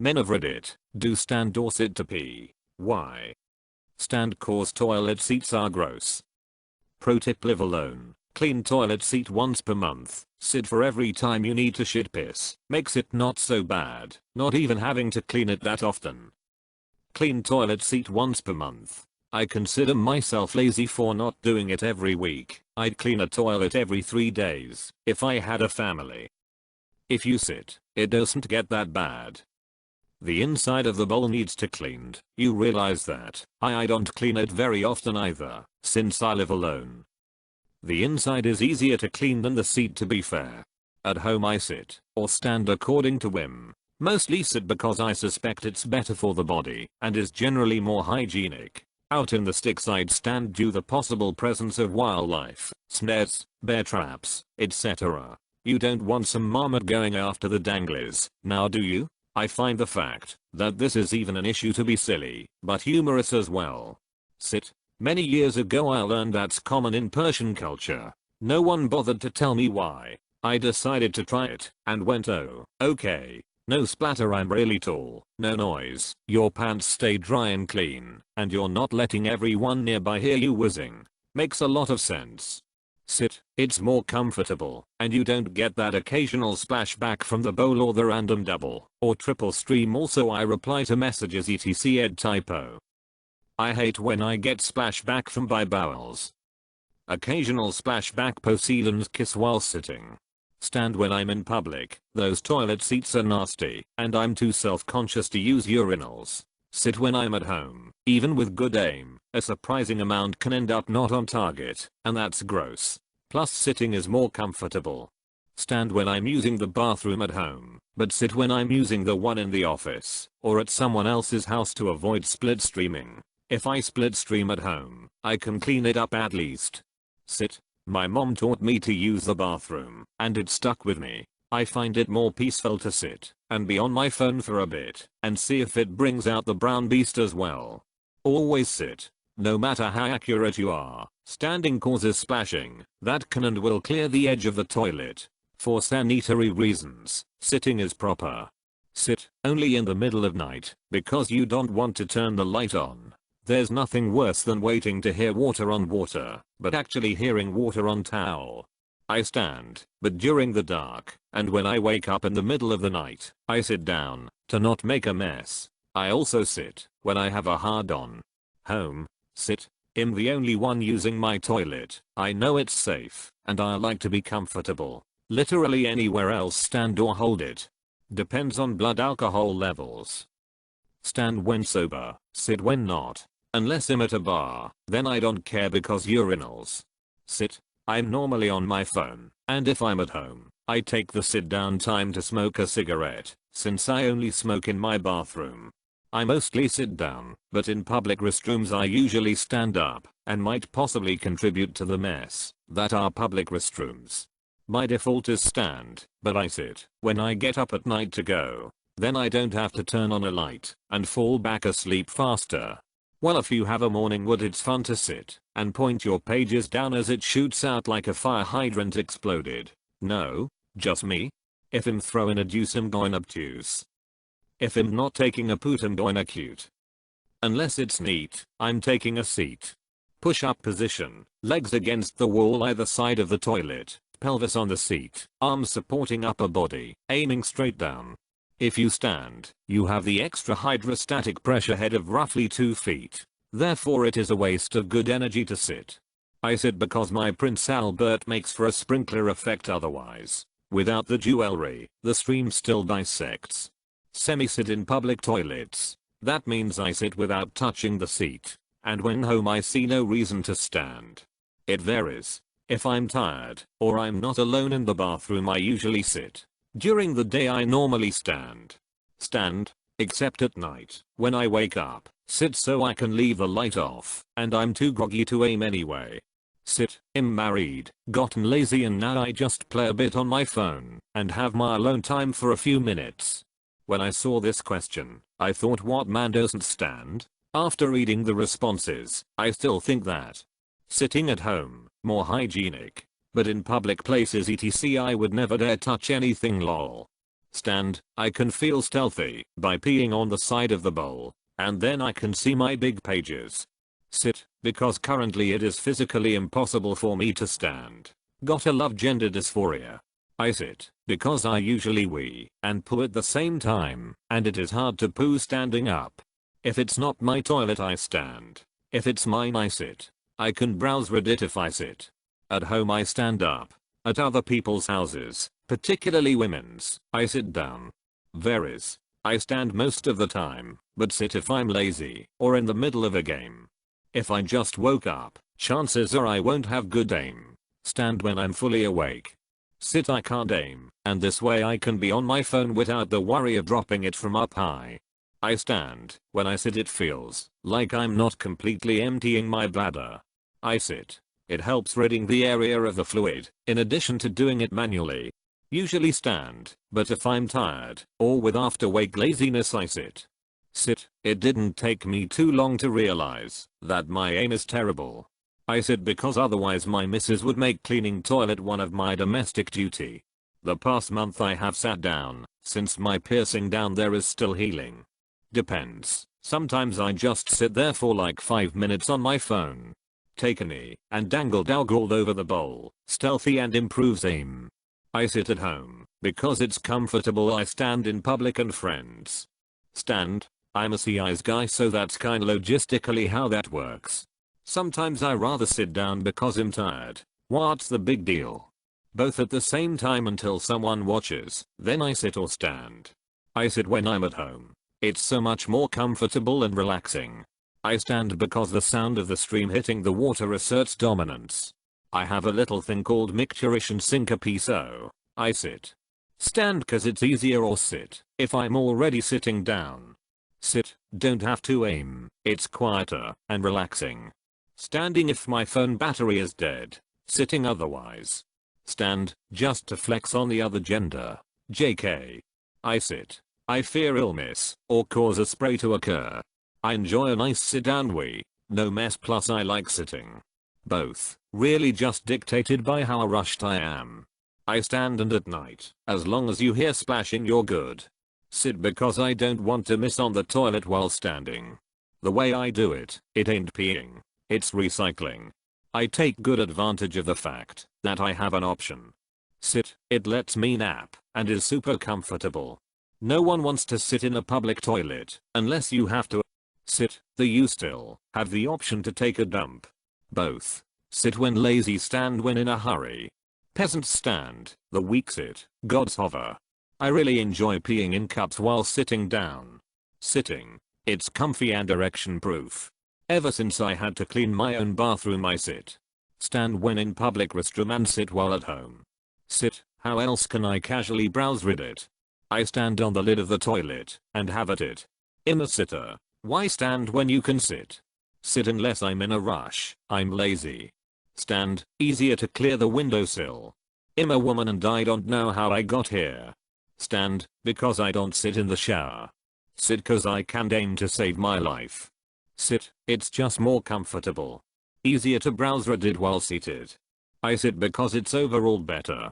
Men of Reddit, do stand or sit to pee? Why? Stand cause toilet seats are gross. Pro tip: live alone. Clean toilet seat once per month. Sit for every time you need to shit piss. Makes it not so bad, not even having to clean it that often. Clean toilet seat once per month. I consider myself lazy for not doing it every week. I'd clean a toilet every 3 days if I had a family. If you sit, it doesn't get that bad. The inside of the bowl needs to cleaned. You realize that. I don't clean it very often either, since I live alone. The inside is easier to clean than the seat, to be fair. At home I sit or stand according to whim. Mostly sit because I suspect it's better for the body and is generally more hygienic. Out in the sticks I'd stand due the possible presence of wildlife, snares, bear traps, etc. You don't want some marmot going after the danglies, now do you? I find the fact that this is even an issue to be silly, but humorous as well. Sit. Many years ago I learned that's common in Persian culture. No one bothered to tell me why. I decided to try it and went, oh, okay. No splatter, I'm really tall, no noise, your pants stay dry and clean, and you're not letting everyone nearby hear you whizzing. Makes a lot of sense. Sit. It's more comfortable, and you don't get that occasional splashback from the bowl or the random double or triple stream. Also, I reply to messages etc. ed typo. I hate when I get splashback from by bowels. Occasional splashback Poseidon's kiss while sitting. Stand when I'm in public. Those toilet seats are nasty, and I'm too self-conscious to use urinals. Sit when I'm at home. Even with good aim, a surprising amount can end up not on target, and that's gross. Plus sitting is more comfortable. Stand when I'm using the bathroom at home, but sit when I'm using the one in the office or at someone else's house to avoid split streaming. If I split stream at home, I can clean it up at least. Sit. My mom taught me to use the bathroom, and it stuck with me. I find it more peaceful to sit and be on my phone for a bit and see if it brings out the brown beast as well. Always sit. No matter how accurate you are, standing causes splashing that can and will clear the edge of the toilet. For sanitary reasons, sitting is proper. Sit only in the middle of night because you don't want to turn the light on. There's nothing worse than waiting to hear water on water, but actually hearing water on towel. I stand, but during the dark, and when I wake up in the middle of the night, I sit down, to not make a mess. I also sit, when I have a hard on. Home. Sit. I'm the only one using my toilet. I know it's safe, and I like to be comfortable. Literally anywhere else stand or hold it. Depends on blood alcohol levels. Stand when sober, sit when not. Unless I'm at a bar, then I don't care because urinals. Sit. I'm normally on my phone, and if I'm at home, I take the sit down time to smoke a cigarette, since I only smoke in my bathroom. I mostly sit down, but in public restrooms I usually stand up, and might possibly contribute to the mess that are public restrooms. My default is stand, but I sit when I get up at night to go. Then I don't have to turn on a light and fall back asleep faster. Well, if you have a morning wood, it's fun to sit and point your pages down as it shoots out like a fire hydrant exploded. No, just me. If I'm throwing a deuce, I'm going obtuse. If I'm not taking a poot, I'm going acute. Unless it's neat, I'm taking a seat. Push up position, legs against the wall either side of the toilet, pelvis on the seat, arms supporting upper body, aiming straight down. If you stand, you have the extra hydrostatic pressure head of roughly 2 feet. Therefore it is a waste of good energy to sit. I sit because my Prince Albert makes for a sprinkler effect otherwise. Without the jewelry, the stream still dissects. Semi-sit in public toilets. That means I sit without touching the seat. And when home I see no reason to stand. It varies. If I'm tired, or I'm not alone in the bathroom, I usually sit. During the day I normally stand. Except at night, when I wake up, sit so I can leave the light off, and I'm too groggy to aim anyway. Sit. I'm married, gotten lazy, and now I just play a bit on my phone, and have my alone time for a few minutes. When I saw this question, I thought, what man doesn't stand? After reading the responses, I still think that sitting at home, more hygienic. But in public places etc. I would never dare touch anything lol. Stand, I can feel stealthy by peeing on the side of the bowl, and then I can see my big pages. Sit, because currently it is physically impossible for me to stand. Gotta love gender dysphoria. I sit, because I usually wee and poo at the same time, and it is hard to poo standing up. If it's not my toilet I stand. If it's mine I sit. I can browse Reddit if I sit. At home I stand up. At other people's houses, particularly women's, I sit down. Varies. I stand most of the time, but sit if I'm lazy or in the middle of a game. If I just woke up, chances are I won't have good aim. Stand when I'm fully awake. Sit I can't aim, and this way I can be on my phone without the worry of dropping it from up high. I stand. When I sit it feels like I'm not completely emptying my bladder. I sit. It helps ridding the area of the fluid, in addition to doing it manually. Usually stand, but if I'm tired, or with after-wake laziness I sit. Sit. It didn't take me too long to realize that my aim is terrible. I sit because otherwise my missus would make cleaning toilet one of my domestic duty. The past month I have sat down, since my piercing down there is still healing. Depends. Sometimes I just sit there for like 5 minutes on my phone. Take a knee and dangle doggled over the bowl, stealthy and improves aim. I sit at home because it's comfortable. I stand in public and friends. Stand. I'm a CI's guy, so that's kinda logistically how that works. Sometimes I rather sit down because I'm tired. What's the big deal? Both at the same time until someone watches, then I sit or stand. I sit when I'm at home. It's so much more comfortable and relaxing. I stand because the sound of the stream hitting the water asserts dominance. I have a little thing called micturition syncope, so I sit. Stand cause it's easier, or sit if I'm already sitting down. Sit, don't have to aim, it's quieter and relaxing. Standing if my phone battery is dead. Sitting otherwise. Stand, just to flex on the other gender. JK. I sit. I fear illness or cause a spray to occur. I enjoy a nice sit down wee, no mess, plus I like sitting. Both, really just dictated by how rushed I am. I stand, and at night, as long as you hear splashing you're good. Sit because I don't want to miss on the toilet while standing. The way I do it, it ain't peeing. It's recycling. I take good advantage of the fact that I have an option. Sit, it lets me nap and is super comfortable. No one wants to sit in a public toilet unless you have to. Sit, you still have the option to take a dump. Both. Sit when lazy, stand when in a hurry. Peasants stand, the weak sit, gods hover. I really enjoy peeing in cups while sitting down. Sitting. It's comfy and erection proof. Ever since I had to clean my own bathroom I sit. Stand when in public restroom and sit while at home. Sit, how else can I casually browse Reddit? I stand on the lid of the toilet and have at it. I'm a sitter. Why stand when you can sit? Sit unless I'm in a rush, I'm lazy. Stand, easier to clear the windowsill. I'm a woman and I don't know how I got here. Stand, because I don't sit in the shower. Sit cause I can aim to save my life. Sit, it's just more comfortable. Easier to browse Reddit while seated. I sit because it's overall better.